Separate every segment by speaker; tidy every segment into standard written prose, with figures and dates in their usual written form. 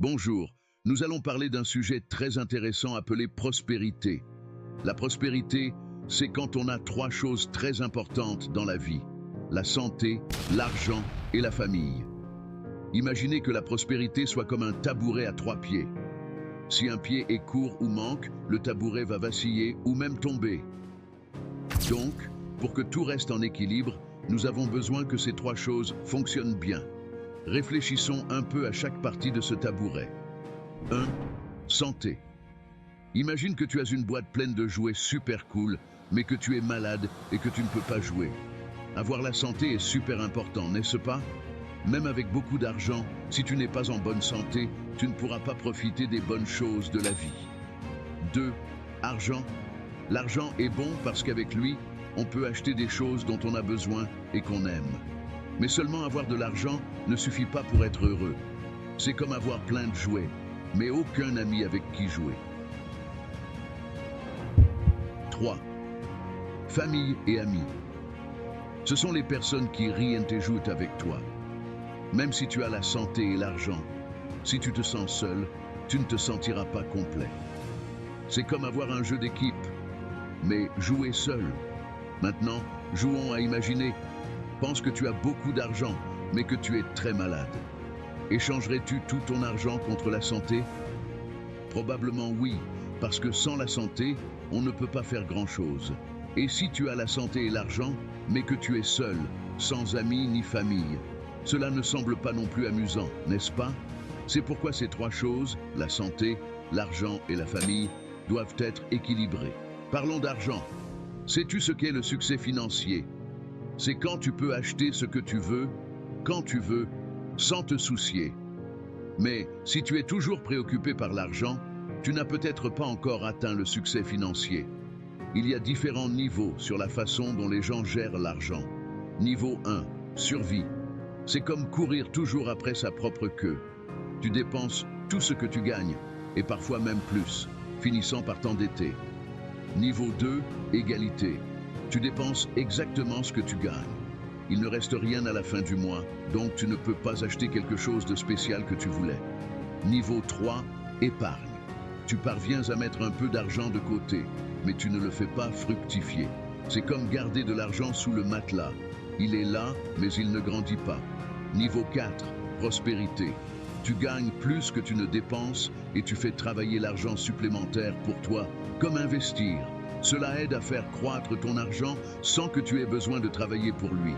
Speaker 1: Bonjour, nous allons parler d'un sujet très intéressant appelé prospérité. La prospérité, c'est quand on a trois choses très importantes dans la vie: la santé, l'argent et la famille. Imaginez que la prospérité soit comme un tabouret à trois pieds. Si un pied est court ou manque, le tabouret va vaciller ou même tomber. Donc, pour que tout reste en équilibre, nous avons besoin que ces trois choses fonctionnent bien. Réfléchissons un peu à chaque partie de ce tabouret. 1. Santé. Imagine que tu as une boîte pleine de jouets super cool, mais que tu es malade et que tu ne peux pas jouer. Avoir la santé est super important, n'est-ce pas? Même avec beaucoup d'argent, si tu n'es pas en bonne santé, tu ne pourras pas profiter des bonnes choses de la vie. 2. Argent. L'argent est bon parce qu'avec lui, on peut acheter des choses dont on a besoin et qu'on aime. Mais seulement avoir de l'argent ne suffit pas pour être heureux. C'est comme avoir plein de jouets, mais aucun ami avec qui jouer. 3. Famille et amis. Ce sont les personnes qui rient et jouent avec toi. Même si tu as la santé et l'argent, si tu te sens seul, tu ne te sentiras pas complet. C'est comme avoir un jeu d'équipe, mais jouer seul. Maintenant, jouons à imaginer. Pense que tu as beaucoup d'argent, mais que tu es très malade. Échangerais-tu tout ton argent contre la santé? Probablement oui, parce que sans la santé, on ne peut pas faire grand-chose. Et si tu as la santé et l'argent, mais que tu es seul, sans amis ni famille, cela ne semble pas non plus amusant, n'est-ce pas? C'est pourquoi ces trois choses, la santé, l'argent et la famille, doivent être équilibrées. Parlons d'argent. Sais-tu ce qu'est le succès financier? C'est quand tu peux acheter ce que tu veux, quand tu veux, sans te soucier. Mais si tu es toujours préoccupé par l'argent, tu n'as peut-être pas encore atteint le succès financier. Il y a différents niveaux sur la façon dont les gens gèrent l'argent. Niveau 1, survie. C'est comme courir toujours après sa propre queue. Tu dépenses tout ce que tu gagnes, et parfois même plus, finissant par t'endetter. Niveau 2, égalité. Tu dépenses exactement ce que tu gagnes. Il ne reste rien à la fin du mois, donc tu ne peux pas acheter quelque chose de spécial que tu voulais. Niveau 3, épargne. Tu parviens à mettre un peu d'argent de côté, mais tu ne le fais pas fructifier. C'est comme garder de l'argent sous le matelas. Il est là, mais il ne grandit pas. Niveau 4, prospérité. Tu gagnes plus que tu ne dépenses et tu fais travailler l'argent supplémentaire pour toi, comme investir. Cela aide à faire croître ton argent sans que tu aies besoin de travailler pour lui.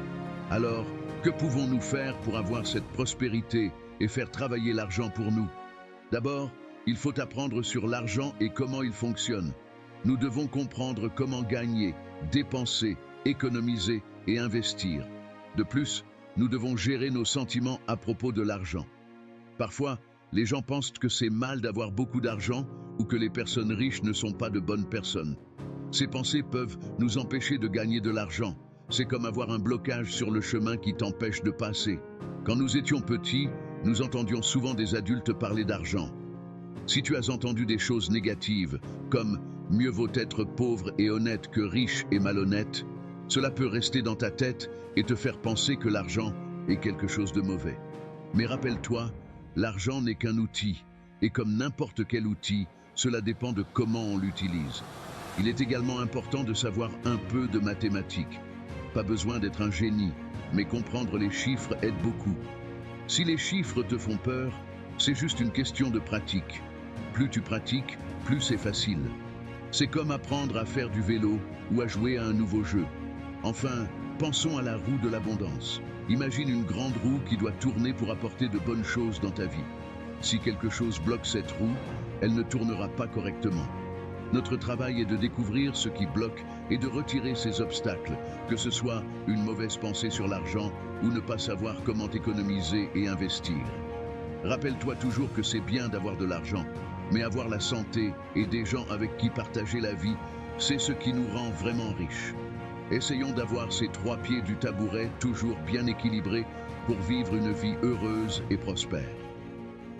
Speaker 1: Alors, que pouvons-nous faire pour avoir cette prospérité et faire travailler l'argent pour nous? D'abord, il faut apprendre sur l'argent et comment il fonctionne. Nous devons comprendre comment gagner, dépenser, économiser et investir. De plus, nous devons gérer nos sentiments à propos de l'argent. Parfois, les gens pensent que c'est mal d'avoir beaucoup d'argent ou que les personnes riches ne sont pas de bonnes personnes. Ces pensées peuvent nous empêcher de gagner de l'argent. C'est comme avoir un blocage sur le chemin qui t'empêche de passer. Quand nous étions petits, nous entendions souvent des adultes parler d'argent. Si tu as entendu des choses négatives, comme « mieux vaut être pauvre et honnête que riche et malhonnête », cela peut rester dans ta tête et te faire penser que l'argent est quelque chose de mauvais. Mais rappelle-toi, l'argent n'est qu'un outil, et comme n'importe quel outil, cela dépend de comment on l'utilise. Il est également important de savoir un peu de mathématiques. Pas besoin d'être un génie, mais comprendre les chiffres aide beaucoup. Si les chiffres te font peur, c'est juste une question de pratique. Plus tu pratiques, plus c'est facile. C'est comme apprendre à faire du vélo ou à jouer à un nouveau jeu. Enfin, pensons à la roue de l'abondance. Imagine une grande roue qui doit tourner pour apporter de bonnes choses dans ta vie. Si quelque chose bloque cette roue, elle ne tournera pas correctement. Notre travail est de découvrir ce qui bloque et de retirer ces obstacles, que ce soit une mauvaise pensée sur l'argent ou ne pas savoir comment économiser et investir. Rappelle-toi toujours que c'est bien d'avoir de l'argent, mais avoir la santé et des gens avec qui partager la vie, c'est ce qui nous rend vraiment riches. Essayons d'avoir ces trois pieds du tabouret toujours bien équilibrés pour vivre une vie heureuse et prospère.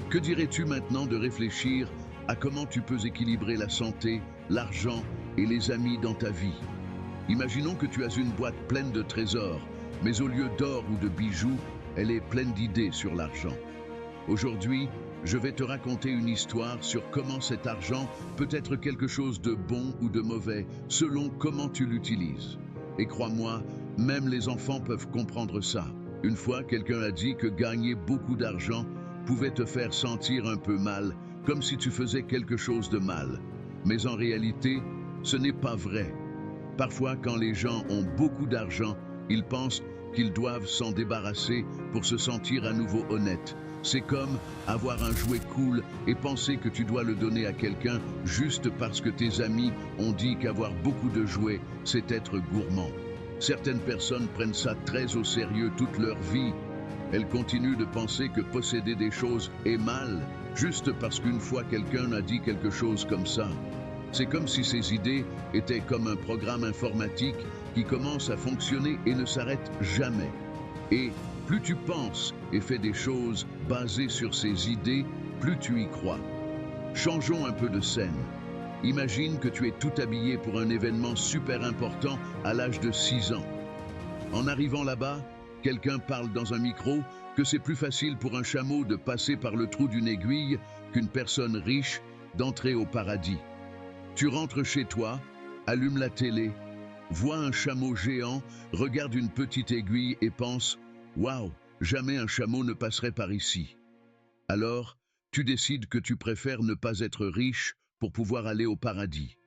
Speaker 1: Que dirais-tu maintenant de réfléchir à comment tu peux équilibrer la santé, l'argent et les amis dans ta vie? Imaginons que tu as une boîte pleine de trésors, mais au lieu d'or ou de bijoux, elle est pleine d'idées sur l'argent. Aujourd'hui, je vais te raconter une histoire sur comment cet argent peut être quelque chose de bon ou de mauvais, selon comment tu l'utilises. Et crois-moi, même les enfants peuvent comprendre ça. Une fois, quelqu'un a dit que gagner beaucoup d'argent pouvait te faire sentir un peu mal, comme si tu faisais quelque chose de mal. Mais en réalité, ce n'est pas vrai. Parfois, quand les gens ont beaucoup d'argent, ils pensent qu'ils doivent s'en débarrasser pour se sentir à nouveau honnêtes. C'est comme avoir un jouet cool et penser que tu dois le donner à quelqu'un juste parce que tes amis ont dit qu'avoir beaucoup de jouets, c'est être gourmand. Certaines personnes prennent ça très au sérieux toute leur vie. Elles continuent de penser que posséder des choses est mal, juste parce qu'une fois quelqu'un a dit quelque chose comme ça. C'est comme si ces idées étaient comme un programme informatique qui commence à fonctionner et ne s'arrête jamais. Et plus tu penses et fais des choses basées sur ces idées, plus tu y crois. Changeons un peu de scène. Imagine que tu es tout habillé pour un événement super important à l'âge de 6 ans. En arrivant là-bas, quelqu'un parle dans un micro que c'est plus facile pour un chameau de passer par le trou d'une aiguille qu'une personne riche d'entrer au paradis. Tu rentres chez toi, allumes la télé, vois un chameau géant, regarde une petite aiguille et pense « Waouh, jamais un chameau ne passerait par ici ». Alors, tu décides que tu préfères ne pas être riche pour pouvoir aller au paradis.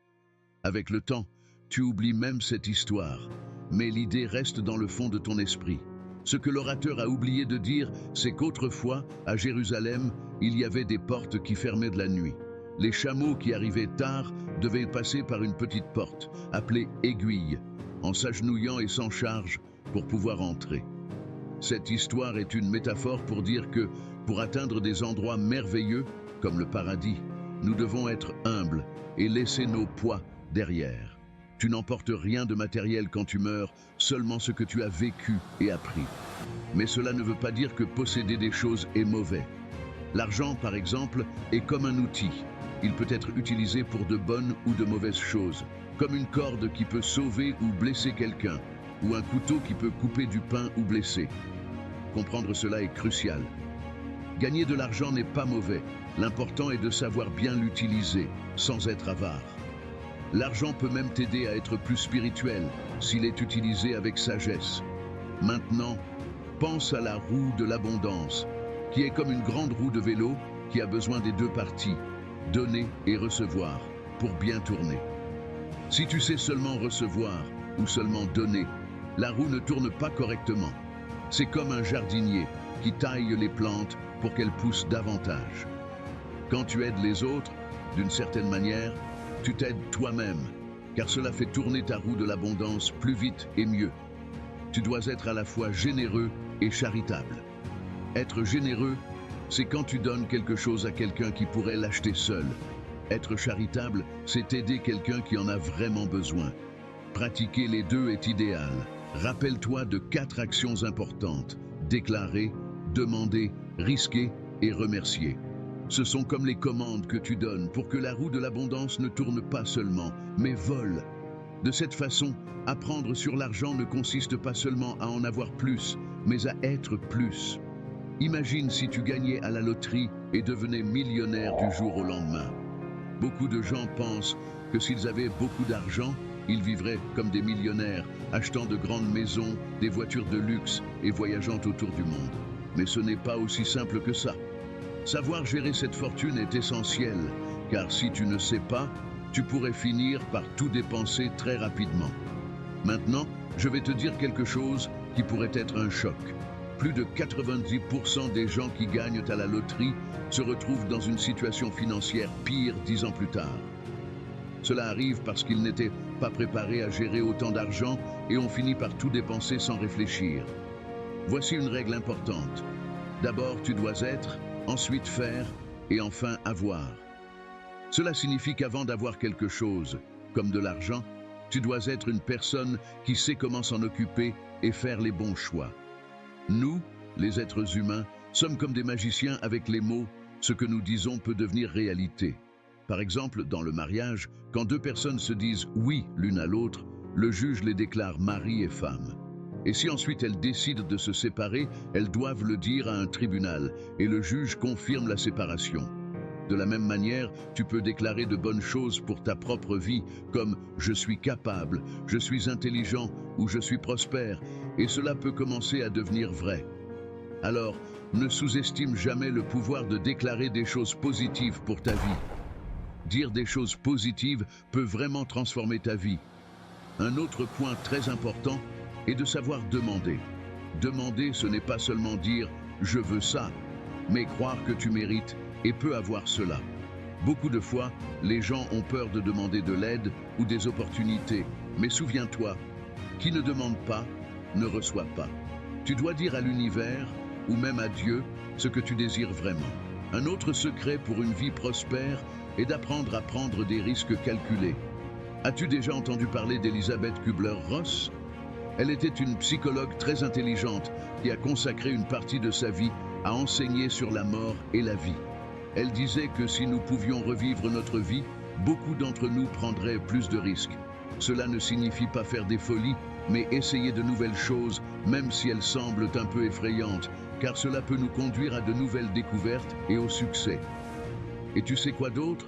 Speaker 1: Avec le temps, tu oublies même cette histoire, mais l'idée reste dans le fond de ton esprit. Ce que l'orateur a oublié de dire, c'est qu'autrefois, à Jérusalem, il y avait des portes qui fermaient de la nuit. Les chameaux qui arrivaient tard devaient passer par une petite porte, appelée aiguille, en s'agenouillant et sans charge pour pouvoir entrer. Cette histoire est une métaphore pour dire que, pour atteindre des endroits merveilleux, comme le paradis, nous devons être humbles et laisser nos poids derrière. Tu n'emportes rien de matériel quand tu meurs, seulement ce que tu as vécu et appris. Mais cela ne veut pas dire que posséder des choses est mauvais. L'argent, par exemple, est comme un outil. Il peut être utilisé pour de bonnes ou de mauvaises choses, comme une corde qui peut sauver ou blesser quelqu'un, ou un couteau qui peut couper du pain ou blesser. Comprendre cela est crucial. Gagner de l'argent n'est pas mauvais. L'important est de savoir bien l'utiliser, sans être avare. L'argent peut même t'aider à être plus spirituel, s'il est utilisé avec sagesse. Maintenant, pense à la roue de l'abondance, qui est comme une grande roue de vélo qui a besoin des deux parties, donner et recevoir, pour bien tourner. Si tu sais seulement recevoir ou seulement donner, la roue ne tourne pas correctement. C'est comme un jardinier qui taille les plantes pour qu'elles poussent davantage. Quand tu aides les autres, d'une certaine manière, tu t'aides toi-même, car cela fait tourner ta roue de l'abondance plus vite et mieux. Tu dois être à la fois généreux et charitable. Être généreux, c'est quand tu donnes quelque chose à quelqu'un qui pourrait l'acheter seul. Être charitable, c'est aider quelqu'un qui en a vraiment besoin. Pratiquer les deux est idéal. Rappelle-toi de 4 actions importantes: déclarer, demander, risquer et remercier. Ce sont comme les commandes que tu donnes pour que la roue de l'abondance ne tourne pas seulement, mais vole. De cette façon, apprendre sur l'argent ne consiste pas seulement à en avoir plus, mais à être plus. Imagine si tu gagnais à la loterie et devenais millionnaire du jour au lendemain. Beaucoup de gens pensent que s'ils avaient beaucoup d'argent, ils vivraient comme des millionnaires, achetant de grandes maisons, des voitures de luxe et voyageant autour du monde. Mais ce n'est pas aussi simple que ça. Savoir gérer cette fortune est essentiel, car si tu ne sais pas, tu pourrais finir par tout dépenser très rapidement. Maintenant, je vais te dire quelque chose qui pourrait être un choc. Plus de 90% des gens qui gagnent à la loterie se retrouvent dans une situation financière pire 10 ans plus tard. Cela arrive parce qu'ils n'étaient pas préparés à gérer autant d'argent et ont fini par tout dépenser sans réfléchir. Voici une règle importante. D'abord, tu dois être, ensuite faire et enfin avoir. Cela signifie qu'avant d'avoir quelque chose, comme de l'argent, tu dois être une personne qui sait comment s'en occuper et faire les bons choix. Nous, les êtres humains, sommes comme des magiciens avec les mots. Ce que nous disons peut devenir réalité. Par exemple, dans le mariage, quand 2 personnes se disent « oui » l'une à l'autre, le juge les déclare mari et femme. Et si ensuite elles décident de se séparer, elles doivent le dire à un tribunal, et le juge confirme la séparation. De la même manière, tu peux déclarer de bonnes choses pour ta propre vie, comme « je suis capable »,« je suis intelligent » ou « je suis prospère », et cela peut commencer à devenir vrai. Alors, ne sous-estime jamais le pouvoir de déclarer des choses positives pour ta vie. Dire des choses positives peut vraiment transformer ta vie. Un autre point très important est de savoir demander. Demander, ce n'est pas seulement dire « je veux ça », mais croire que tu mérites et peux avoir cela. Beaucoup de fois, les gens ont peur de demander de l'aide ou des opportunités, mais souviens-toi, qui ne demande pas, ne reçoit pas. Tu dois dire à l'univers, ou même à Dieu, ce que tu désires vraiment. Un autre secret pour une vie prospère est d'apprendre à prendre des risques calculés. As-tu déjà entendu parler d'Elizabeth Kubler-Ross ? Elle était une psychologue très intelligente qui a consacré une partie de sa vie à enseigner sur la mort et la vie. Elle disait que si nous pouvions revivre notre vie, beaucoup d'entre nous prendraient plus de risques. Cela ne signifie pas faire des folies, mais essayer de nouvelles choses, même si elles semblent un peu effrayantes, car cela peut nous conduire à de nouvelles découvertes et au succès. Et tu sais quoi d'autre ?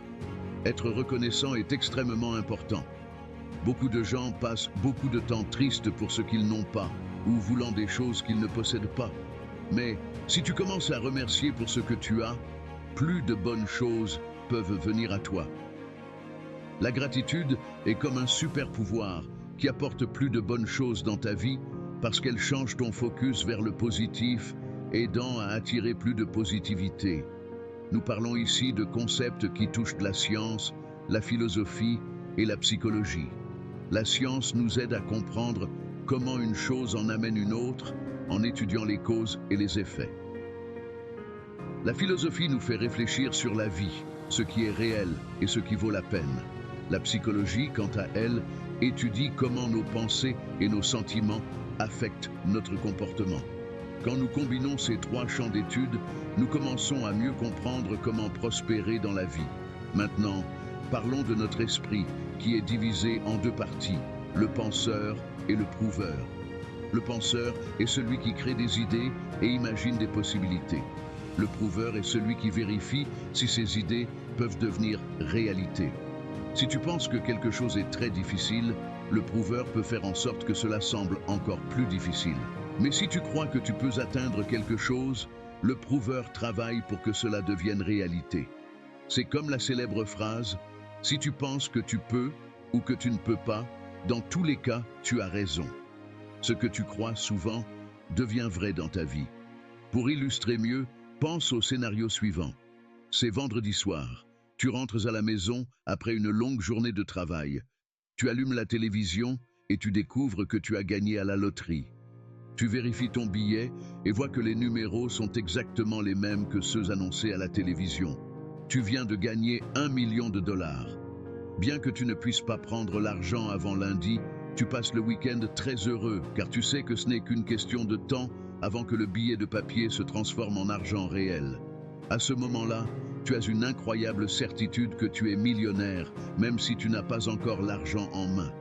Speaker 1: Être reconnaissant est extrêmement important. Beaucoup de gens passent beaucoup de temps tristes pour ce qu'ils n'ont pas, ou voulant des choses qu'ils ne possèdent pas. Mais si tu commences à remercier pour ce que tu as, plus de bonnes choses peuvent venir à toi. La gratitude est comme un super pouvoir qui apporte plus de bonnes choses dans ta vie parce qu'elle change ton focus vers le positif, aidant à attirer plus de positivité. Nous parlons ici de concepts qui touchent la science, la philosophie et la psychologie. La science nous aide à comprendre comment une chose en amène une autre en étudiant les causes et les effets. La philosophie nous fait réfléchir sur la vie, ce qui est réel et ce qui vaut la peine. La psychologie, quant à elle, étudie comment nos pensées et nos sentiments affectent notre comportement. Quand nous combinons ces trois champs d'études, nous commençons à mieux comprendre comment prospérer dans la vie. Maintenant, parlons de notre esprit, qui est divisé en deux parties, le penseur et le prouveur. Le penseur est celui qui crée des idées et imagine des possibilités. Le prouveur est celui qui vérifie si ces idées peuvent devenir réalité. Si tu penses que quelque chose est très difficile, le prouveur peut faire en sorte que cela semble encore plus difficile. Mais si tu crois que tu peux atteindre quelque chose, le prouveur travaille pour que cela devienne réalité. C'est comme la célèbre phrase « Si tu penses que tu peux ou que tu ne peux pas, dans tous les cas, tu as raison ». Ce que tu crois souvent devient vrai dans ta vie. Pour illustrer mieux, pense au scénario suivant. C'est vendredi soir. Tu rentres à la maison après une longue journée de travail. Tu allumes la télévision et tu découvres que tu as gagné à la loterie. Tu vérifies ton billet et vois que les numéros sont exactement les mêmes que ceux annoncés à la télévision. Tu viens de gagner 1 million de dollars. Bien que tu ne puisses pas prendre l'argent avant lundi, tu passes le week-end très heureux car tu sais que ce n'est qu'une question de temps avant que le billet de papier se transforme en argent réel. À ce moment-là, tu as une incroyable certitude que tu es millionnaire, même si tu n'as pas encore l'argent en main.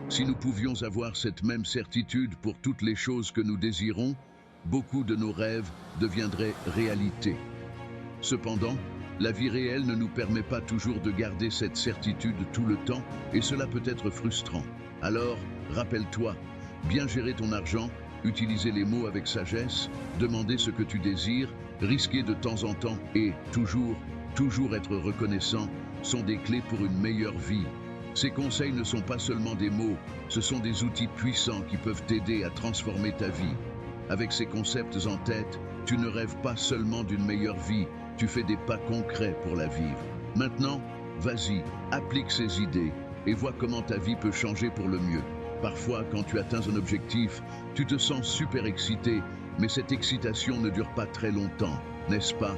Speaker 1: Si nous pouvions avoir cette même certitude pour toutes les choses que nous désirons, beaucoup de nos rêves deviendraient réalité. Cependant, la vie réelle ne nous permet pas toujours de garder cette certitude tout le temps et cela peut être frustrant. Alors, rappelle-toi, bien gérer ton argent, utiliser les mots avec sagesse, demander ce que tu désires, risquer de temps en temps et toujours être reconnaissant sont des clés pour une meilleure vie. Ces conseils ne sont pas seulement des mots, ce sont des outils puissants qui peuvent t'aider à transformer ta vie. Avec ces concepts en tête, tu ne rêves pas seulement d'une meilleure vie, tu fais des pas concrets pour la vivre. Maintenant, vas-y, applique ces idées et vois comment ta vie peut changer pour le mieux. Parfois, quand tu atteins un objectif, tu te sens super excité, mais cette excitation ne dure pas très longtemps, n'est-ce pas?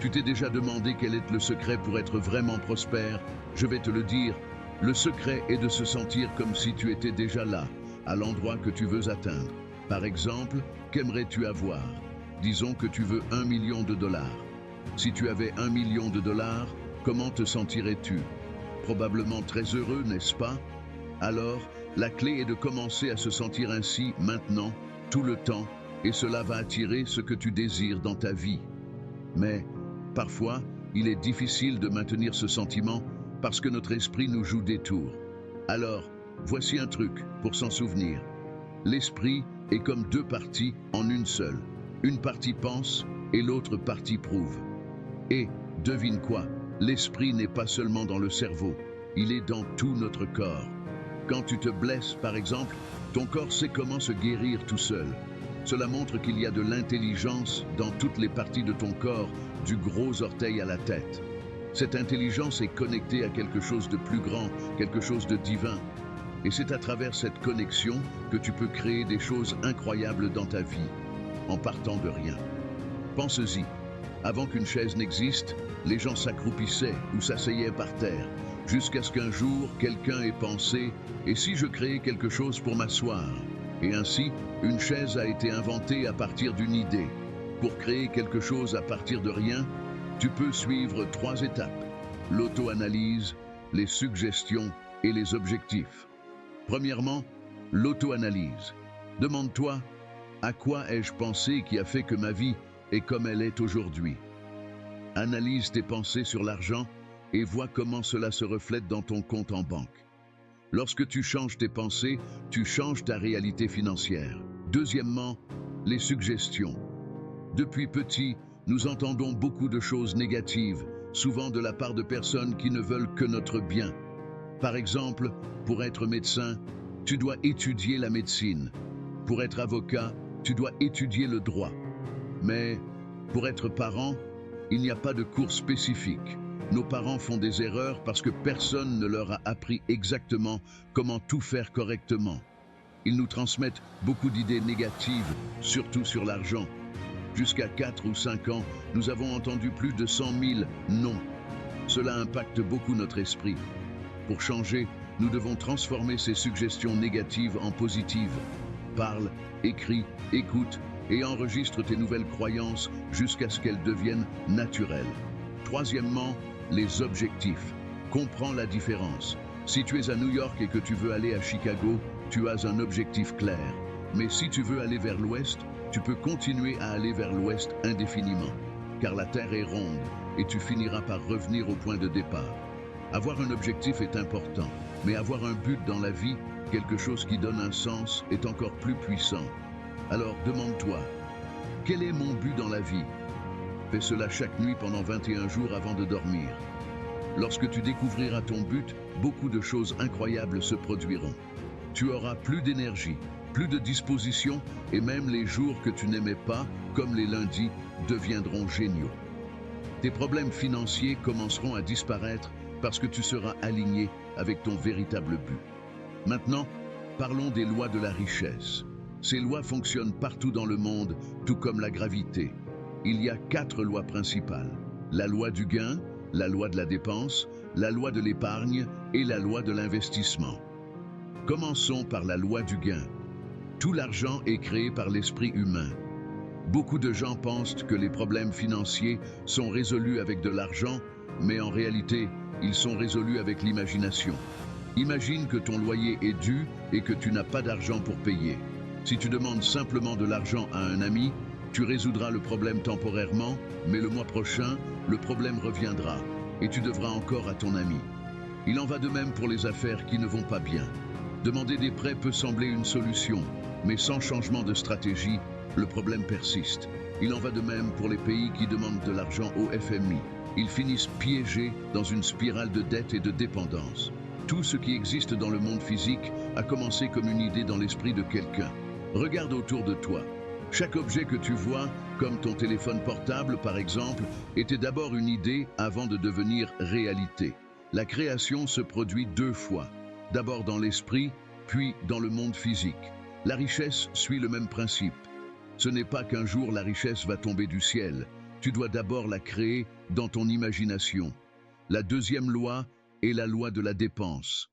Speaker 1: Tu t'es déjà demandé quel est le secret pour être vraiment prospère? Je vais te le dire, le secret est de se sentir comme si tu étais déjà là, à l'endroit que tu veux atteindre. Par exemple, qu'aimerais-tu avoir? Disons que tu veux 1 million de dollars. Si tu avais 1 million de dollars, comment te sentirais-tu? Probablement très heureux, n'est-ce pas? Alors, La clé est de commencer à se sentir ainsi maintenant, tout le temps, et cela va attirer ce que tu désires dans ta vie. Mais, parfois, il est difficile de maintenir ce sentiment parce que notre esprit nous joue des tours. Alors, voici un truc pour s'en souvenir. L'esprit est comme deux parties en une seule. Une partie pense et l'autre partie prouve. Et, devine quoi, l'esprit n'est pas seulement dans le cerveau, il est dans tout notre corps. Quand tu te blesses, par exemple, ton corps sait comment se guérir tout seul. Cela montre qu'il y a de l'intelligence dans toutes les parties de ton corps, du gros orteil à la tête. Cette intelligence est connectée à quelque chose de plus grand, quelque chose de divin. Et c'est à travers cette connexion que tu peux créer des choses incroyables dans ta vie, en partant de rien. Pense-y, avant qu'une chaise n'existe, les gens s'accroupissaient ou s'asseyaient par terre, jusqu'à ce qu'un jour, quelqu'un ait pensé « Et si je créais quelque chose pour m'asseoir ?» Et ainsi, une chaise a été inventée à partir d'une idée. Pour créer quelque chose à partir de rien, tu peux suivre 3 étapes: l'auto-analyse, les suggestions et les objectifs. Premièrement, l'auto-analyse. Demande-toi, à quoi ai-je pensé qui a fait que ma vie est comme elle est aujourd'hui? Analyse tes pensées sur l'argent et vois comment cela se reflète dans ton compte en banque. Lorsque tu changes tes pensées, tu changes ta réalité financière. Deuxièmement, les suggestions. Depuis petit, nous entendons beaucoup de choses négatives, souvent de la part de personnes qui ne veulent que notre bien. Par exemple, pour être médecin, tu dois étudier la médecine. Pour être avocat, tu dois étudier le droit. Mais pour être parent, il n'y a pas de cours spécifique. Nos parents font des erreurs parce que personne ne leur a appris exactement comment tout faire correctement. Ils nous transmettent beaucoup d'idées négatives, surtout sur l'argent. Jusqu'à 4 ou 5 ans, nous avons entendu plus de 100 000 non. Cela impacte beaucoup notre esprit. Pour changer, nous devons transformer ces suggestions négatives en positives. Parle, écris, écoute et enregistre tes nouvelles croyances jusqu'à ce qu'elles deviennent naturelles. Troisièmement, les objectifs. Comprends la différence. Si tu es à New York et que tu veux aller à Chicago, tu as un objectif clair. Mais si tu veux aller vers l'ouest, tu peux continuer à aller vers l'ouest indéfiniment, car la Terre est ronde et tu finiras par revenir au point de départ. Avoir un objectif est important, mais avoir un but dans la vie, quelque chose qui donne un sens, est encore plus puissant. Alors demande-toi, quel est mon but dans la vie? Fais cela chaque nuit pendant 21 jours avant de dormir. Lorsque tu découvriras ton but, beaucoup de choses incroyables se produiront. Tu auras plus d'énergie, plus de disposition et même les jours que tu n'aimais pas, comme les lundis, deviendront géniaux. Tes problèmes financiers commenceront à disparaître parce que tu seras aligné avec ton véritable but. Maintenant, parlons des lois de la richesse. Ces lois fonctionnent partout dans le monde, tout comme la gravité. Il y a 4 lois principales: la loi du gain, la loi de la dépense, la loi de l'épargne et la loi de l'investissement. Commençons par la loi du gain. Tout l'argent est créé par l'esprit humain. Beaucoup de gens pensent que les problèmes financiers sont résolus avec de l'argent, mais en réalité, ils sont résolus avec l'imagination. Imagine que ton loyer est dû et que tu n'as pas d'argent pour payer. Si tu demandes simplement de l'argent à un ami, tu résoudras le problème temporairement, mais le mois prochain, le problème reviendra et tu devras encore à ton ami. Il en va de même pour les affaires qui ne vont pas bien. Demander des prêts peut sembler une solution, mais sans changement de stratégie, le problème persiste. Il en va de même pour les pays qui demandent de l'argent au FMI. Ils finissent piégés dans une spirale de dette et de dépendance. Tout ce qui existe dans le monde physique a commencé comme une idée dans l'esprit de quelqu'un. Regarde autour de toi. Chaque objet que tu vois, comme ton téléphone portable par exemple, était d'abord une idée avant de devenir réalité. La création se produit 2 fois, d'abord dans l'esprit, puis dans le monde physique. La richesse suit le même principe. Ce n'est pas qu'un jour la richesse va tomber du ciel. Tu dois d'abord la créer dans ton imagination. La deuxième loi est la loi de la dépense.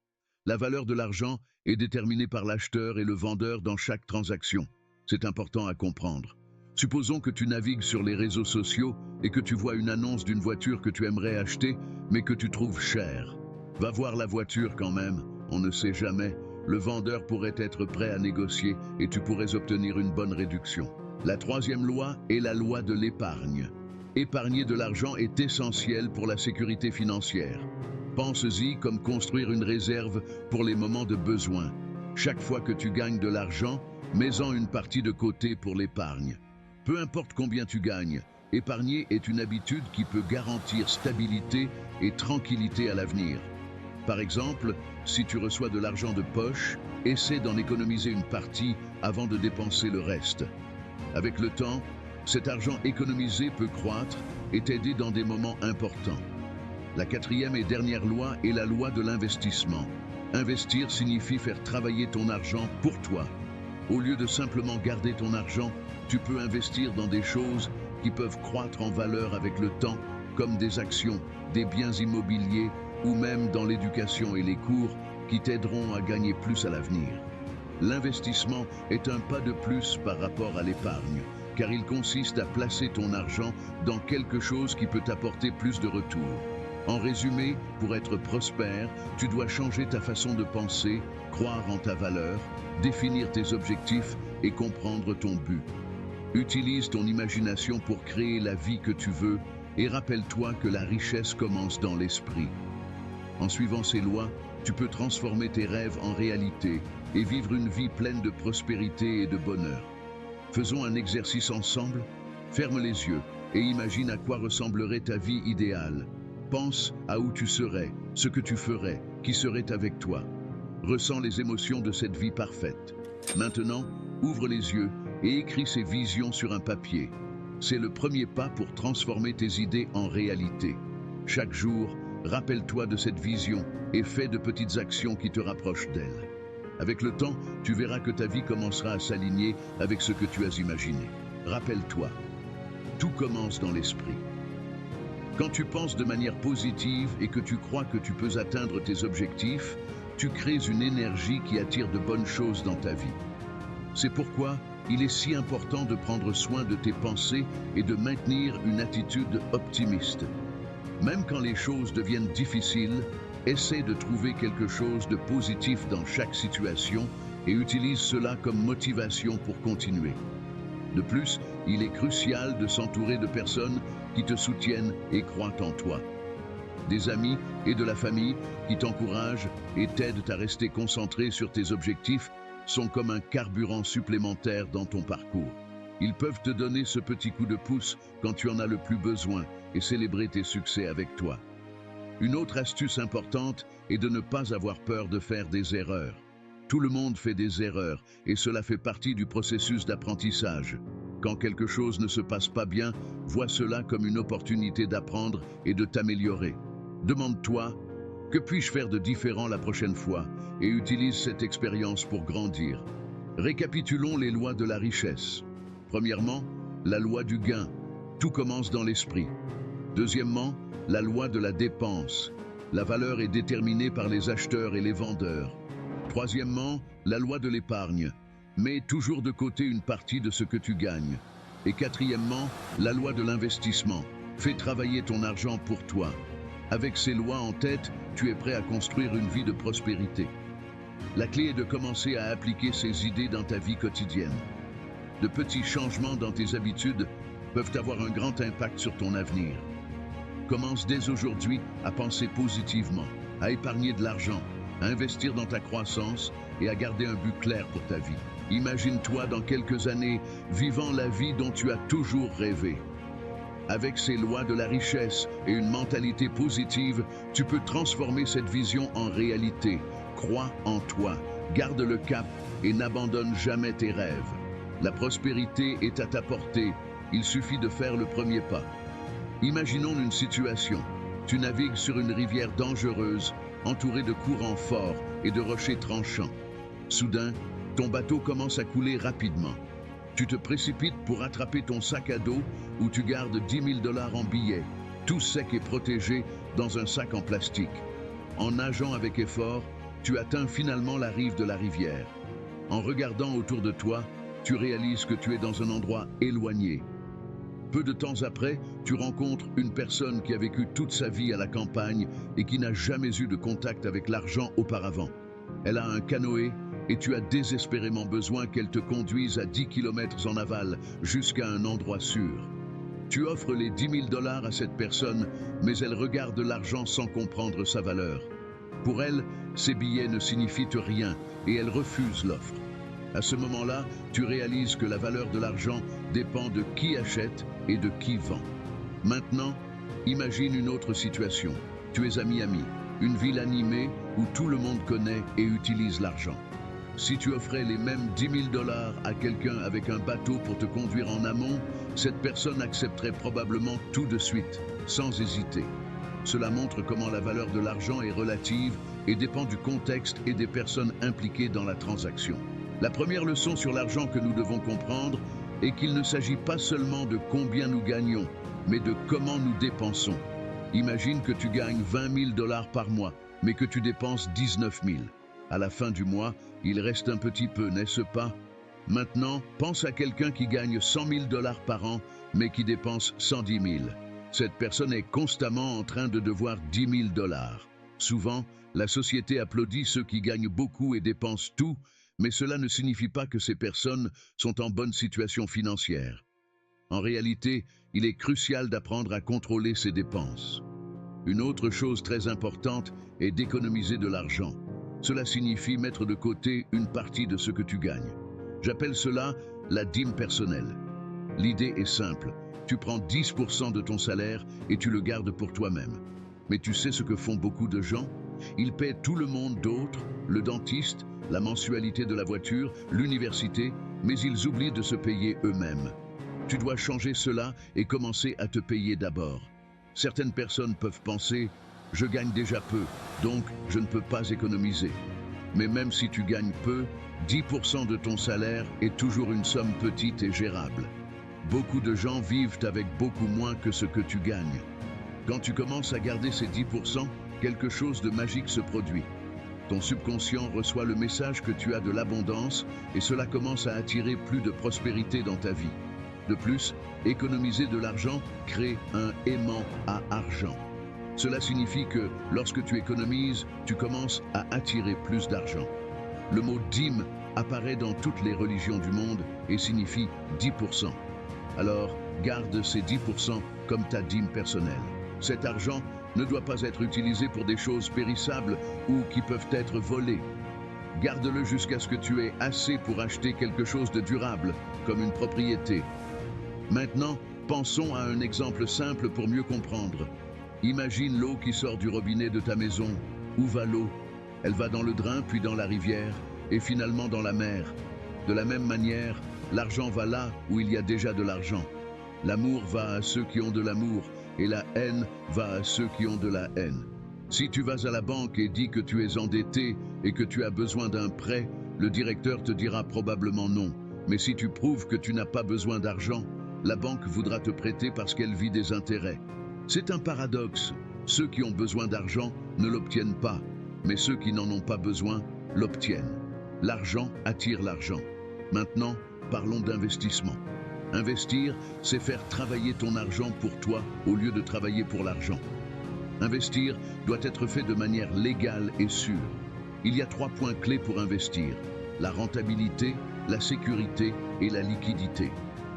Speaker 1: La valeur de l'argent est déterminée par l'acheteur et le vendeur dans chaque transaction. C'est important à comprendre. Supposons que tu navigues sur les réseaux sociaux et que tu vois une annonce d'une voiture que tu aimerais acheter, mais que tu trouves chère. Va voir la voiture quand même, on ne sait jamais. le vendeur pourrait être prêt à négocier et tu pourrais obtenir une bonne réduction. La troisième loi est la loi de l'épargne. Épargner de l'argent est essentiel pour la sécurité financière. Pense-y comme construire une réserve pour les moments de besoin. Chaque fois que tu gagnes de l'argent, mets-en une partie de côté pour l'épargne. Peu importe combien tu gagnes, épargner est une habitude qui peut garantir stabilité et tranquillité à l'avenir. Par exemple, si tu reçois de l'argent de poche, essaie d'en économiser une partie avant de dépenser le reste. Avec le temps, cet argent économisé peut croître et t'aider dans des moments importants. La quatrième et dernière loi est la loi de l'investissement. Investir signifie faire travailler ton argent pour toi. Au lieu de simplement garder ton argent, tu peux investir dans des choses qui peuvent croître en valeur avec le temps, comme des actions, des biens immobiliers ou même dans l'éducation et les cours qui t'aideront à gagner plus à l'avenir. L'investissement est un pas de plus par rapport à l'épargne, car il consiste à placer ton argent dans quelque chose qui peut t'apporter plus de retour. En résumé, pour être prospère, tu dois changer ta façon de penser, croire en ta valeur, définir tes objectifs et comprendre ton but. Utilise ton imagination pour créer la vie que tu veux et rappelle-toi que la richesse commence dans l'esprit. En suivant ces lois, tu peux transformer tes rêves en réalité et vivre une vie pleine de prospérité et de bonheur. Faisons un exercice ensemble. Ferme les yeux et imagine à quoi ressemblerait ta vie idéale. Pense à où tu serais, ce que tu ferais, qui serait avec toi. Ressens les émotions de cette vie parfaite. Maintenant, ouvre les yeux et écris ces visions sur un papier. C'est le premier pas pour transformer tes idées en réalité. Chaque jour, rappelle-toi de cette vision et fais de petites actions qui te rapprochent d'elle. Avec le temps, tu verras que ta vie commencera à s'aligner avec ce que tu as imaginé. Rappelle-toi, tout commence dans l'esprit. Quand tu penses de manière positive et que tu crois que tu peux atteindre tes objectifs, tu crées une énergie qui attire de bonnes choses dans ta vie. C'est pourquoi il est si important de prendre soin de tes pensées et de maintenir une attitude optimiste. Même quand les choses deviennent difficiles, essaie de trouver quelque chose de positif dans chaque situation et utilise cela comme motivation pour continuer. De plus, il est crucial de s'entourer de personnes qui te soutiennent et croient en toi. Des amis et de la famille qui t'encouragent et t'aident à rester concentré sur tes objectifs sont comme un carburant supplémentaire dans ton parcours. Ils peuvent te donner ce petit coup de pouce quand tu en as le plus besoin et célébrer tes succès avec toi. Une autre astuce importante est de ne pas avoir peur de faire des erreurs. Tout le monde fait des erreurs et cela fait partie du processus d'apprentissage. Quand quelque chose ne se passe pas bien, vois cela comme une opportunité d'apprendre et de t'améliorer. Demande-toi, que puis-je faire de différent la prochaine fois et utilise cette expérience pour grandir. Récapitulons les lois de la richesse. Premièrement, la loi du gain. Tout commence dans l'esprit. Deuxièmement, la loi de la dépense. La valeur est déterminée par les acheteurs et les vendeurs. Troisièmement, la loi de l'épargne. Mets toujours de côté une partie de ce que tu gagnes. Et quatrièmement, la loi de l'investissement. Fais travailler ton argent pour toi. Avec ces lois en tête, tu es prêt à construire une vie de prospérité. La clé est de commencer à appliquer ces idées dans ta vie quotidienne. De petits changements dans tes habitudes peuvent avoir un grand impact sur ton avenir. Commence dès aujourd'hui à penser positivement, à épargner de l'argent, à investir dans ta croissance et à garder un but clair pour ta vie. Imagine-toi dans quelques années vivant la vie dont tu as toujours rêvé. Avec ces lois de la richesse et une mentalité positive, tu peux transformer cette vision en réalité. Crois en toi, garde le cap et n'abandonne jamais tes rêves. La prospérité est à ta portée, il suffit de faire le premier pas. Imaginons une situation. Tu navigues sur une rivière dangereuse, entourée de courants forts et de rochers tranchants. Soudain, ton bateau commence à couler rapidement. Tu te précipites pour attraper ton sac à dos où tu gardes 10 000 $ en billets, tout sec et protégé dans un sac en plastique. En nageant avec effort, tu atteins finalement la rive de la rivière. En regardant autour de toi, tu réalises que tu es dans un endroit éloigné. Peu de temps après, tu rencontres une personne qui a vécu toute sa vie à la campagne et qui n'a jamais eu de contact avec l'argent auparavant. Elle a un canoë et tu as désespérément besoin qu'elle te conduise à 10 km en aval jusqu'à un endroit sûr. Tu offres les 10 000 dollars à cette personne, mais elle regarde l'argent sans comprendre sa valeur. Pour elle, ces billets ne signifient rien et elle refuse l'offre. À ce moment-là, tu réalises que la valeur de l'argent dépend de qui achète et de qui vend. Maintenant, imagine une autre situation. Tu es à Miami, une ville animée où tout le monde connaît et utilise l'argent. Si tu offrais les mêmes 10 000 dollars à quelqu'un avec un bateau pour te conduire en amont, cette personne accepterait probablement tout de suite, sans hésiter. Cela montre comment la valeur de l'argent est relative et dépend du contexte et des personnes impliquées dans la transaction. La première leçon sur l'argent que nous devons comprendre est qu'il ne s'agit pas seulement de combien nous gagnons, mais de comment nous dépensons. Imagine que tu gagnes 20 000 dollars par mois, mais que tu dépenses 19 000. À la fin du mois, il reste un petit peu, n'est-ce pas? Maintenant, pense à quelqu'un qui gagne 100 000 dollars par an, mais qui dépense 110 000. Cette personne est constamment en train de devoir 10 000 dollars. Souvent, la société applaudit ceux qui gagnent beaucoup et dépensent tout, mais cela ne signifie pas que ces personnes sont en bonne situation financière. En réalité, il est crucial d'apprendre à contrôler ses dépenses. Une autre chose très importante est d'économiser de l'argent. Cela signifie mettre de côté une partie de ce que tu gagnes. J'appelle cela la dîme personnelle. L'idée est simple. Tu prends 10% de ton salaire et tu le gardes pour toi-même. Mais tu sais ce que font beaucoup de gens? Ils paient tout le monde d'autres, le dentiste, la mensualité de la voiture, l'université, mais ils oublient de se payer eux-mêmes. Tu dois changer cela et commencer à te payer d'abord. Certaines personnes peuvent penser « je gagne déjà peu, donc je ne peux pas économiser ». Mais même si tu gagnes peu, 10% de ton salaire est toujours une somme petite et gérable. Beaucoup de gens vivent avec beaucoup moins que ce que tu gagnes. Quand tu commences à garder ces 10%, quelque chose de magique se produit. Ton subconscient reçoit le message que tu as de l'abondance et cela commence à attirer plus de prospérité dans ta vie. De plus, économiser de l'argent crée un aimant à argent. Cela signifie que lorsque tu économises, tu commences à attirer plus d'argent. Le mot dîme apparaît dans toutes les religions du monde et signifie 10%. Alors, garde ces 10% comme ta dîme personnelle. Cet argent ne doit pas être utilisé pour des choses périssables ou qui peuvent être volées. Garde-le jusqu'à ce que tu aies assez pour acheter quelque chose de durable, comme une propriété. Maintenant, pensons à un exemple simple pour mieux comprendre. Imagine l'eau qui sort du robinet de ta maison. Où va l'eau? Elle va dans le drain, puis dans la rivière, et finalement dans la mer. De la même manière, l'argent va là où il y a déjà de l'argent. L'amour va à ceux qui ont de l'amour, et la haine va à ceux qui ont de la haine. Si tu vas à la banque et dis que tu es endetté et que tu as besoin d'un prêt, le directeur te dira probablement non. Mais si tu prouves que tu n'as pas besoin d'argent, la banque voudra te prêter parce qu'elle vit des intérêts. C'est un paradoxe. Ceux qui ont besoin d'argent ne l'obtiennent pas, mais ceux qui n'en ont pas besoin l'obtiennent. L'argent attire l'argent. Maintenant, parlons d'investissement. Investir, c'est faire travailler ton argent pour toi au lieu de travailler pour l'argent. Investir doit être fait de manière légale et sûre. Il y a 3 points clés pour investir: la rentabilité, la sécurité et la liquidité.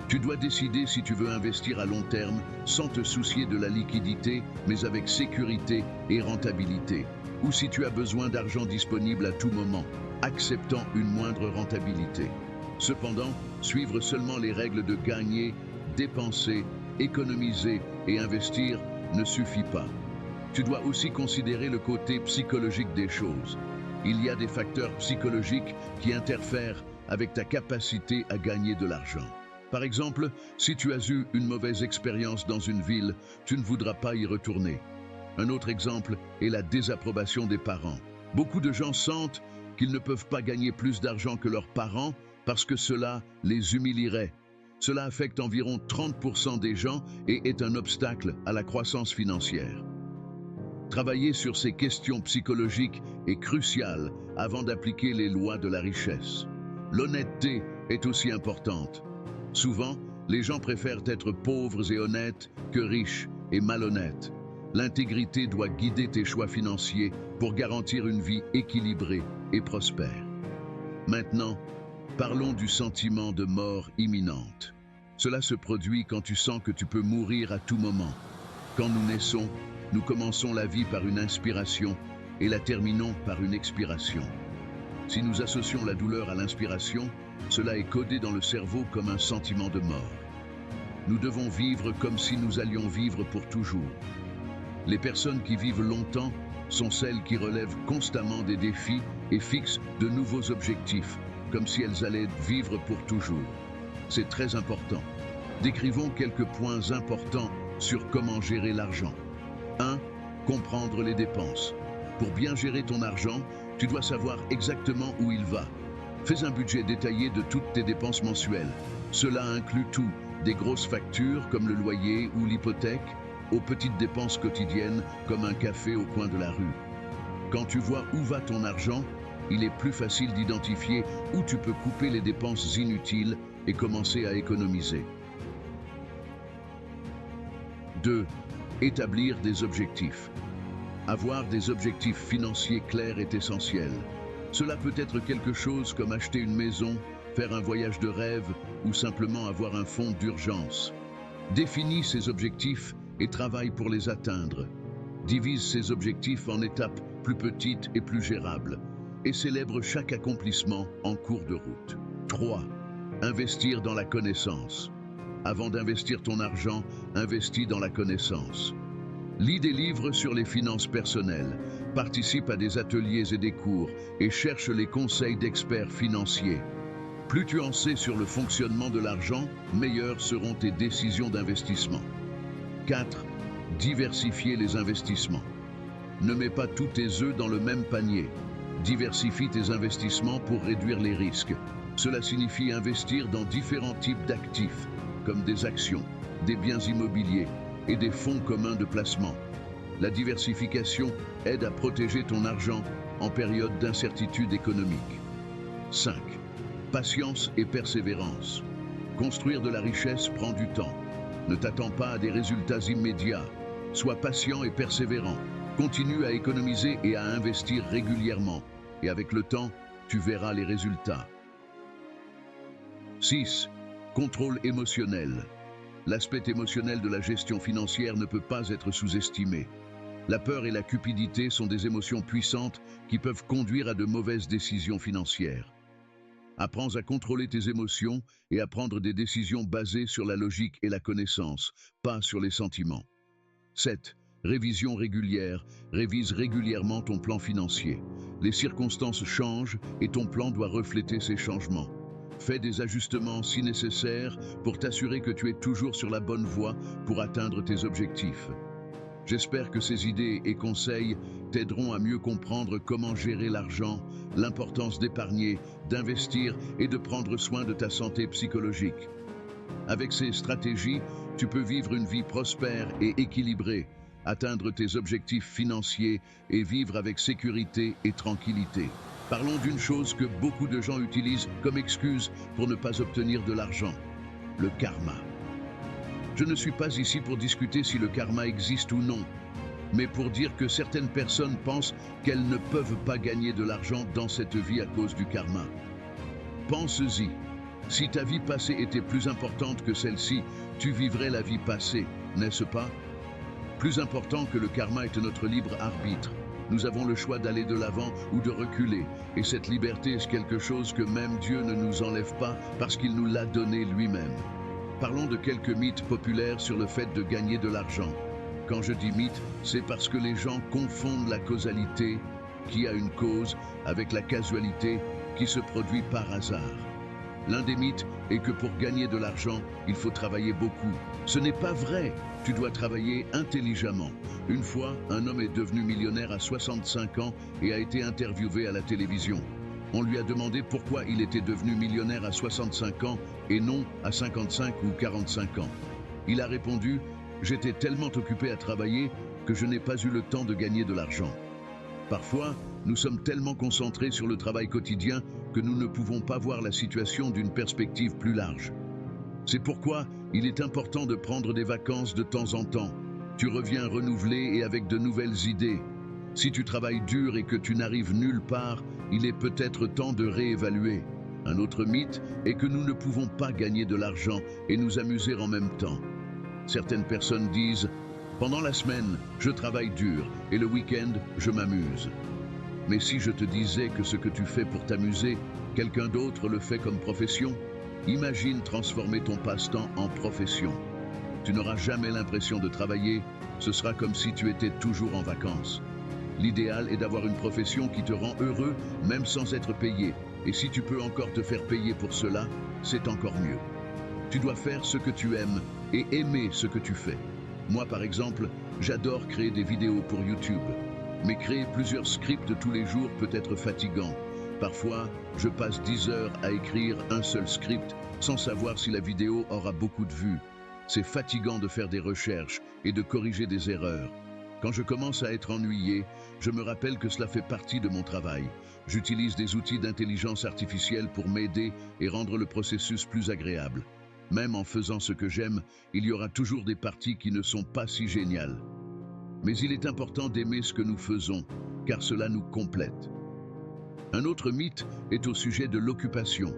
Speaker 1: Tu dois décider si tu veux investir à long terme sans te soucier de la liquidité, mais avec sécurité et rentabilité, ou si tu as besoin d'argent disponible à tout moment, acceptant une moindre rentabilité. Cependant, suivre seulement les règles de gagner, dépenser, économiser et investir ne suffit pas. Tu dois aussi considérer le côté psychologique des choses. Il y a des facteurs psychologiques qui interfèrent avec ta capacité à gagner de l'argent. Par exemple, si tu as eu une mauvaise expérience dans une ville, tu ne voudras pas y retourner. Un autre exemple est la désapprobation des parents. Beaucoup de gens sentent qu'ils ne peuvent pas gagner plus d'argent que leurs parents parce que cela les humilierait. Cela affecte environ 30% des gens et est un obstacle à la croissance financière. Travailler sur ces questions psychologiques est crucial avant d'appliquer les lois de la richesse. L'honnêteté est aussi importante. Souvent, les gens préfèrent être pauvres et honnêtes que riches et malhonnêtes. L'intégrité doit guider tes choix financiers pour garantir une vie équilibrée et prospère. Maintenant, parlons du sentiment de mort imminente. Cela se produit quand tu sens que tu peux mourir à tout moment. Quand nous naissons, nous commençons la vie par une inspiration et la terminons par une expiration. Si nous associons la douleur à l'inspiration, cela est codé dans le cerveau comme un sentiment de mort. Nous devons vivre comme si nous allions vivre pour toujours. Les personnes qui vivent longtemps sont celles qui relèvent constamment des défis et fixent de nouveaux objectifs, comme si elles allaient vivre pour toujours. C'est très important. Décrivons quelques points importants sur comment gérer l'argent. 1. Comprendre les dépenses. Pour bien gérer ton argent, tu dois savoir exactement où il va. Fais un budget détaillé de toutes tes dépenses mensuelles. Cela inclut tout, des grosses factures comme le loyer ou l'hypothèque, aux petites dépenses quotidiennes comme un café au coin de la rue. Quand tu vois où va ton argent, il est plus facile d'identifier où tu peux couper les dépenses inutiles et commencer à économiser. 2. Établir des objectifs. Avoir des objectifs financiers clairs est essentiel. Cela peut être quelque chose comme acheter une maison, faire un voyage de rêve ou simplement avoir un fonds d'urgence. Définis ces objectifs et travaille pour les atteindre. Divise ces objectifs en étapes plus petites et plus gérables et célèbre chaque accomplissement en cours de route. 3. Investir dans la connaissance. Avant d'investir ton argent, investis dans la connaissance. Lis des livres sur les finances personnelles, participe à des ateliers et des cours et cherche les conseils d'experts financiers. Plus tu en sais sur le fonctionnement de l'argent, meilleures seront tes décisions d'investissement. 4. Diversifier les investissements. Ne mets pas tous tes œufs dans le même panier. Diversifie tes investissements pour réduire les risques. Cela signifie investir dans différents types d'actifs, comme des actions, des biens immobiliers et des fonds communs de placement. La diversification aide à protéger ton argent en période d'incertitude économique. 5. Patience et persévérance. Construire de la richesse prend du temps. Ne t'attends pas à des résultats immédiats. Sois patient et persévérant. Continue à économiser et à investir régulièrement. Et avec le temps, tu verras les résultats. 6. Contrôle émotionnel. L'aspect émotionnel de la gestion financière ne peut pas être sous-estimé. La peur et la cupidité sont des émotions puissantes qui peuvent conduire à de mauvaises décisions financières. Apprends à contrôler tes émotions et à prendre des décisions basées sur la logique et la connaissance, pas sur les sentiments. 7. Révision régulière. Révise régulièrement ton plan financier. Les circonstances changent et ton plan doit refléter ces changements. Fais des ajustements si nécessaire pour t'assurer que tu es toujours sur la bonne voie pour atteindre tes objectifs. J'espère que ces idées et conseils t'aideront à mieux comprendre comment gérer l'argent, l'importance d'épargner, d'investir et de prendre soin de ta santé psychologique. Avec ces stratégies, tu peux vivre une vie prospère et équilibrée, atteindre tes objectifs financiers et vivre avec sécurité et tranquillité. Parlons d'une chose que beaucoup de gens utilisent comme excuse pour ne pas obtenir de l'argent, le karma. Je ne suis pas ici pour discuter si le karma existe ou non, mais pour dire que certaines personnes pensent qu'elles ne peuvent pas gagner de l'argent dans cette vie à cause du karma. Pense-y, si ta vie passée était plus importante que celle-ci, tu vivrais la vie passée, n'est-ce pas? Plus important que le karma est notre libre arbitre. Nous avons le choix d'aller de l'avant ou de reculer, et cette liberté est quelque chose que même Dieu ne nous enlève pas parce qu'il nous l'a donné lui-même. Parlons de quelques mythes populaires sur le fait de gagner de l'argent. Quand je dis mythe, c'est parce que les gens confondent la causalité, qui a une cause, avec la casualité, qui se produit par hasard. L'un des mythes est que pour gagner de l'argent, il faut travailler beaucoup. Ce n'est pas vrai, tu dois travailler intelligemment. Une fois, un homme est devenu millionnaire à 65 ans et a été interviewé à la télévision. On lui a demandé pourquoi il était devenu millionnaire à 65 ans et non à 55 ou 45 ans. Il a répondu « J'étais tellement occupé à travailler que je n'ai pas eu le temps de gagner de l'argent. » Parfois, nous sommes tellement concentrés sur le travail quotidien que nous ne pouvons pas voir la situation d'une perspective plus large. C'est pourquoi il est important de prendre des vacances de temps en temps. Tu reviens renouvelé et avec de nouvelles idées. Si tu travailles dur et que tu n'arrives nulle part, il est peut-être temps de réévaluer. Un autre mythe est que nous ne pouvons pas gagner de l'argent et nous amuser en même temps. Certaines personnes disent « Pendant la semaine, je travaille dur et le week-end, je m'amuse ». Mais si je te disais que ce que tu fais pour t'amuser, quelqu'un d'autre le fait comme profession, imagine transformer ton passe-temps en profession. Tu n'auras jamais l'impression de travailler, ce sera comme si tu étais toujours en vacances. L'idéal est d'avoir une profession qui te rend heureux, même sans être payé. Et si tu peux encore te faire payer pour cela, c'est encore mieux. Tu dois faire ce que tu aimes et aimer ce que tu fais. Moi, par exemple, j'adore créer des vidéos pour YouTube. Mais créer plusieurs scripts tous les jours peut être fatigant. Parfois, je passe 10 heures à écrire un seul script sans savoir si la vidéo aura beaucoup de vues. C'est fatigant de faire des recherches et de corriger des erreurs. Quand je commence à être ennuyé, je me rappelle que cela fait partie de mon travail. J'utilise des outils d'intelligence artificielle pour m'aider et rendre le processus plus agréable. Même en faisant ce que j'aime, il y aura toujours des parties qui ne sont pas si géniales. Mais il est important d'aimer ce que nous faisons, car cela nous complète. Un autre mythe est au sujet de l'occupation.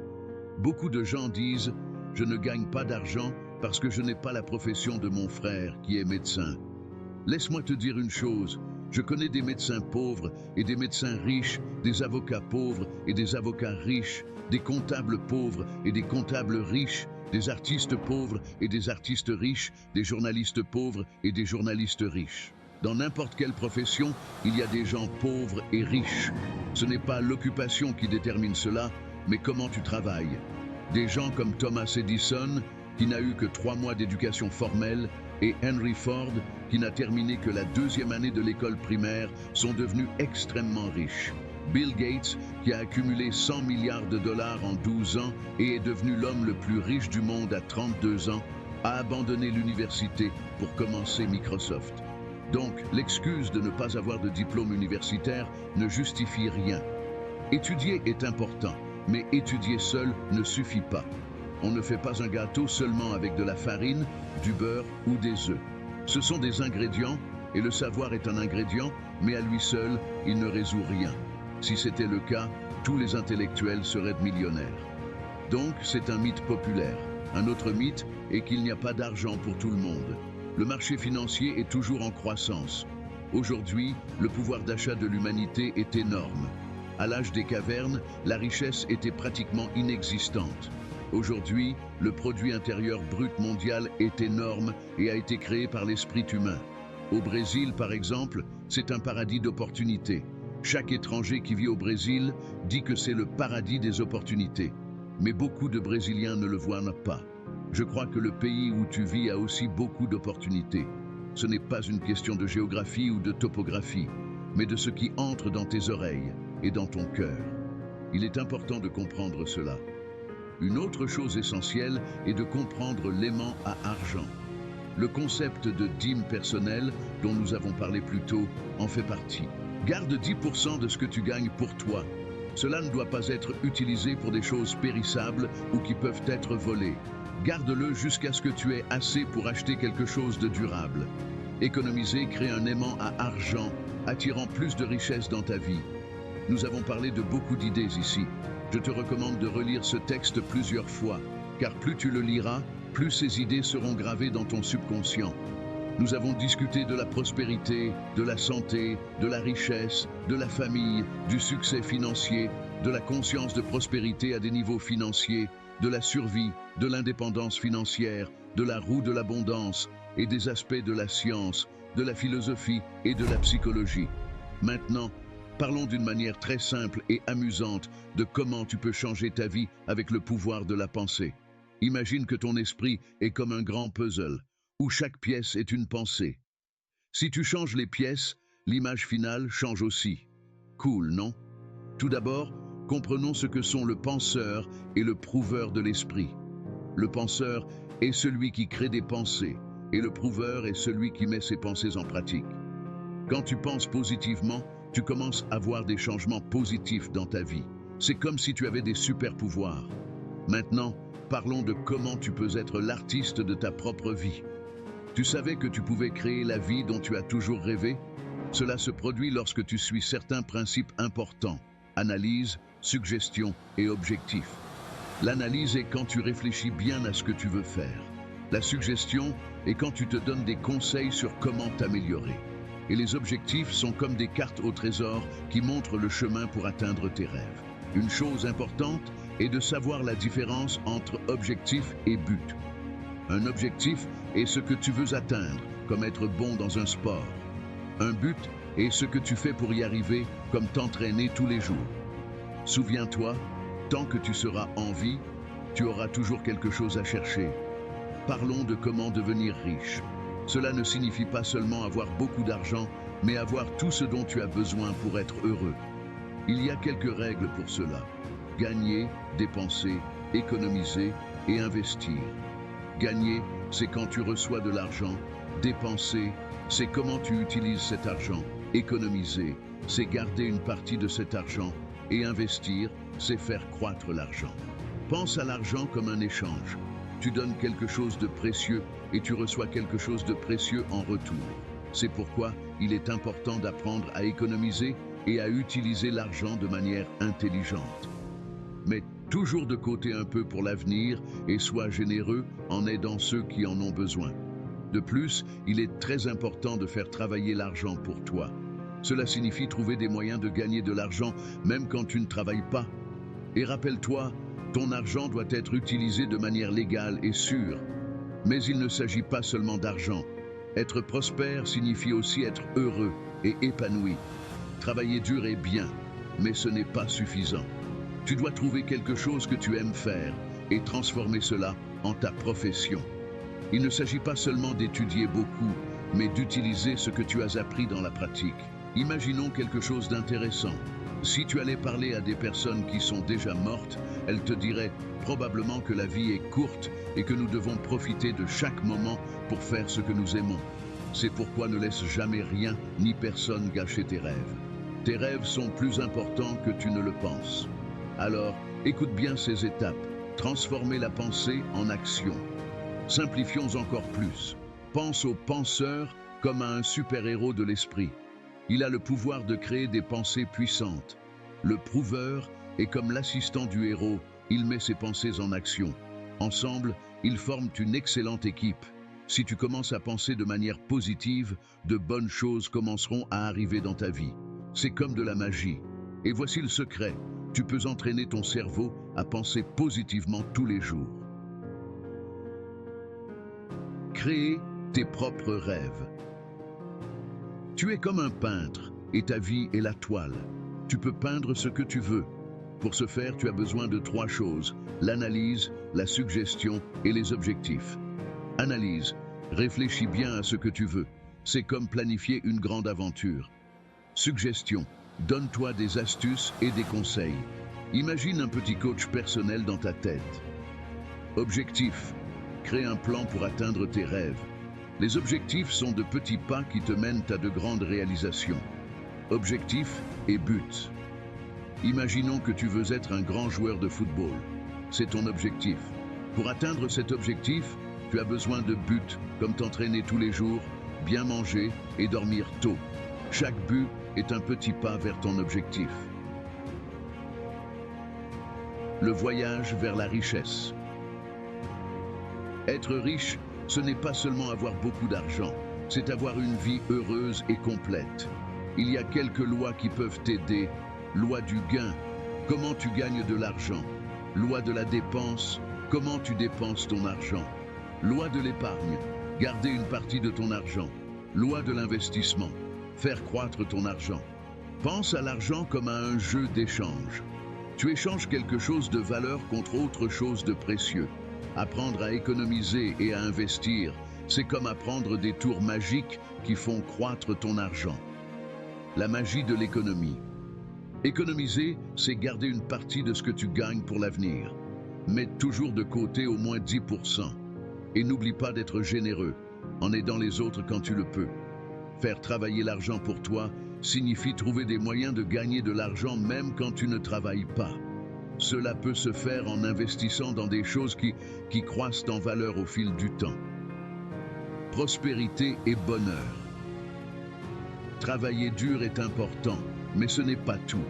Speaker 1: Beaucoup de gens disent « Je ne gagne pas d'argent parce que je n'ai pas la profession de mon frère qui est médecin ». Laisse-moi te dire une chose, je connais des médecins pauvres et des médecins riches, des avocats pauvres et des avocats riches, des comptables pauvres et des comptables riches, des artistes pauvres et des artistes riches, des journalistes pauvres et des journalistes riches. Dans n'importe quelle profession, il y a des gens pauvres et riches. Ce n'est pas l'occupation qui détermine cela, mais comment tu travailles. Des gens comme Thomas Edison, qui n'a eu que 3 mois d'éducation formelle, et Henry Ford, qui n'a terminé que la 2e année de l'école primaire, sont devenus extrêmement riches. Bill Gates, qui a accumulé 100 milliards de dollars en 12 ans et est devenu l'homme le plus riche du monde à 32 ans, a abandonné l'université pour commencer Microsoft. Donc, l'excuse de ne pas avoir de diplôme universitaire ne justifie rien. Étudier est important, mais étudier seul ne suffit pas. On ne fait pas un gâteau seulement avec de la farine, du beurre ou des œufs. Ce sont des ingrédients, et le savoir est un ingrédient, mais à lui seul, il ne résout rien. Si c'était le cas, tous les intellectuels seraient millionnaires. Donc, c'est un mythe populaire. Un autre mythe est qu'il n'y a pas d'argent pour tout le monde. Le marché financier est toujours en croissance. Aujourd'hui, le pouvoir d'achat de l'humanité est énorme. À l'âge des cavernes, la richesse était pratiquement inexistante. Aujourd'hui, le produit intérieur brut mondial est énorme et a été créé par l'esprit humain. Au Brésil, par exemple, c'est un paradis d'opportunités. Chaque étranger qui vit au Brésil dit que c'est le paradis des opportunités. Mais beaucoup de Brésiliens ne le voient pas. Je crois que le pays où tu vis a aussi beaucoup d'opportunités. Ce n'est pas une question de géographie ou de topographie, mais de ce qui entre dans tes oreilles et dans ton cœur. Il est important de comprendre cela. Une autre chose essentielle est de comprendre l'aimant à argent. Le concept de dîme personnelle, dont nous avons parlé plus tôt, en fait partie. Garde 10% de ce que tu gagnes pour toi. Cela ne doit pas être utilisé pour des choses périssables ou qui peuvent être volées. Garde-le jusqu'à ce que tu aies assez pour acheter quelque chose de durable. Économiser crée un aimant à argent, attirant plus de richesse dans ta vie. Nous avons parlé de beaucoup d'idées ici. Je te recommande de relire ce texte plusieurs fois, car plus tu le liras, plus ces idées seront gravées dans ton subconscient. Nous avons discuté de la prospérité, de la santé, de la richesse, de la famille, du succès financier, de la conscience de prospérité à des niveaux financiers, de la survie, de l'indépendance financière, de la roue de l'abondance et des aspects de la science, de la philosophie et de la psychologie. Maintenant, parlons d'une manière très simple et amusante de comment tu peux changer ta vie avec le pouvoir de la pensée. Imagine que ton esprit est comme un grand puzzle, où chaque pièce est une pensée. Si tu changes les pièces, l'image finale change aussi. Cool, non? Tout d'abord, comprenons ce que sont le penseur et le prouveur de l'esprit. Le penseur est celui qui crée des pensées, et le prouveur est celui qui met ses pensées en pratique. Quand tu penses positivement, tu commences à voir des changements positifs dans ta vie. C'est comme si tu avais des super pouvoirs. Maintenant, parlons de comment tu peux être l'artiste de ta propre vie. Tu savais que tu pouvais créer la vie dont tu as toujours rêvé? Cela se produit lorsque tu suis certains principes importants: analyse, suggestion et objectif. L'analyse est quand tu réfléchis bien à ce que tu veux faire. La suggestion est quand tu te donnes des conseils sur comment t'améliorer. Et les objectifs sont comme des cartes au trésor qui montrent le chemin pour atteindre tes rêves. Une chose importante est de savoir la différence entre objectif et but. Un objectif est ce que tu veux atteindre, comme être bon dans un sport. Un but est ce que tu fais pour y arriver, comme t'entraîner tous les jours. Souviens-toi, tant que tu seras en vie, tu auras toujours quelque chose à chercher. Parlons de comment devenir riche. Cela ne signifie pas seulement avoir beaucoup d'argent, mais avoir tout ce dont tu as besoin pour être heureux. Il y a quelques règles pour cela: gagner, dépenser, économiser et investir. Gagner, c'est quand tu reçois de l'argent. Dépenser, c'est comment tu utilises cet argent. Économiser, c'est garder une partie de cet argent. Et investir, c'est faire croître l'argent. Pense à l'argent comme un échange. Tu donnes quelque chose de précieux et tu reçois quelque chose de précieux en retour. C'est pourquoi il est important d'apprendre à économiser et à utiliser l'argent de manière intelligente. Mets toujours de côté un peu pour l'avenir et sois généreux en aidant ceux qui en ont besoin. De plus, il est très important de faire travailler l'argent pour toi. Cela signifie trouver des moyens de gagner de l'argent même quand tu ne travailles pas. Et rappelle-toi, ton argent doit être utilisé de manière légale et sûre. Mais il ne s'agit pas seulement d'argent. Être prospère signifie aussi être heureux et épanoui. Travailler dur est bien, mais ce n'est pas suffisant. Tu dois trouver quelque chose que tu aimes faire et transformer cela en ta profession. Il ne s'agit pas seulement d'étudier beaucoup, mais d'utiliser ce que tu as appris dans la pratique. Imaginons quelque chose d'intéressant. Si tu allais parler à des personnes qui sont déjà mortes, elles te diraient probablement que la vie est courte et que nous devons profiter de chaque moment pour faire ce que nous aimons. C'est pourquoi ne laisse jamais rien ni personne gâcher tes rêves. Tes rêves sont plus importants que tu ne le penses. Alors, écoute bien ces étapes. Transformer la pensée en action. Simplifions encore plus. Pense au penseur comme à un super-héros de l'esprit. Il a le pouvoir de créer des pensées puissantes. Le prouveur est comme l'assistant du héros, il met ses pensées en action. Ensemble, ils forment une excellente équipe. Si tu commences à penser de manière positive, de bonnes choses commenceront à arriver dans ta vie. C'est comme de la magie. Et voici le secret. Tu peux entraîner ton cerveau à penser positivement tous les jours. Créer tes propres rêves. Tu es comme un peintre et ta vie est la toile. Tu peux peindre ce que tu veux. Pour ce faire, tu as besoin de 3 choses: l'analyse, la suggestion et les objectifs. Analyse. Réfléchis bien à ce que tu veux. C'est comme planifier une grande aventure. Suggestion. Donne-toi des astuces et des conseils. Imagine un petit coach personnel dans ta tête. Objectif. Crée un plan pour atteindre tes rêves. Les objectifs sont de petits pas qui te mènent à de grandes réalisations. Objectif et but. Imaginons que tu veux être un grand joueur de football. C'est ton objectif. Pour atteindre cet objectif, tu as besoin de buts, comme t'entraîner tous les jours, bien manger et dormir tôt. Chaque but est un petit pas vers ton objectif. Le voyage vers la richesse. Être riche, ce n'est pas seulement avoir beaucoup d'argent, c'est avoir une vie heureuse et complète. Il y a quelques lois qui peuvent t'aider. Loi du gain, comment tu gagnes de l'argent. Loi de la dépense, comment tu dépenses ton argent. Loi de l'épargne, garder une partie de ton argent. Loi de l'investissement, faire croître ton argent. Pense à l'argent comme à un jeu d'échange. Tu échanges quelque chose de valeur contre autre chose de précieux. Apprendre à économiser et à investir, c'est comme apprendre des tours magiques qui font croître ton argent. La magie de l'économie. Économiser, c'est garder une partie de ce que tu gagnes pour l'avenir. Mets toujours de côté au moins 10%. Et n'oublie pas d'être généreux, en aidant les autres quand tu le peux. Faire travailler l'argent pour toi signifie trouver des moyens de gagner de l'argent même quand tu ne travailles pas. Cela peut se faire en investissant dans des choses qui croissent en valeur au fil du temps. Prospérité et bonheur. Travailler dur est important, mais ce n'est pas tout.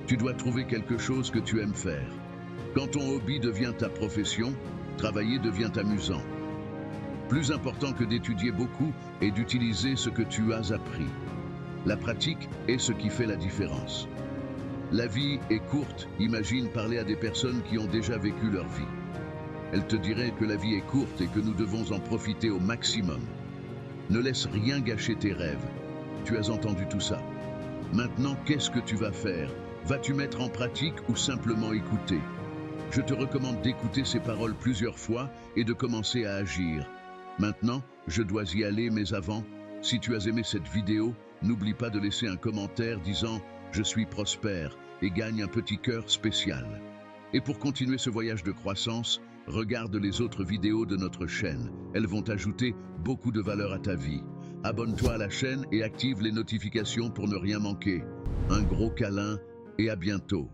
Speaker 1: Tu dois trouver quelque chose que tu aimes faire. Quand ton hobby devient ta profession, travailler devient amusant. Plus important que d'étudier beaucoup est d'utiliser ce que tu as appris. La pratique est ce qui fait la différence. La vie est courte, imagine parler à des personnes qui ont déjà vécu leur vie. Elles te diraient que la vie est courte et que nous devons en profiter au maximum. Ne laisse rien gâcher tes rêves. Tu as entendu tout ça. Maintenant, qu'est-ce que tu vas faire? Vas-tu mettre en pratique ou simplement écouter? Je te recommande d'écouter ces paroles plusieurs fois et de commencer à agir. Maintenant, je dois y aller, mais avant, si tu as aimé cette vidéo, n'oublie pas de laisser un commentaire disant « Je suis prospère » et gagne un petit cœur spécial. Et pour continuer ce voyage de croissance, regarde les autres vidéos de notre chaîne. Elles vont ajouter beaucoup de valeur à ta vie. Abonne-toi à la chaîne et active les notifications pour ne rien manquer. Un gros câlin et à bientôt.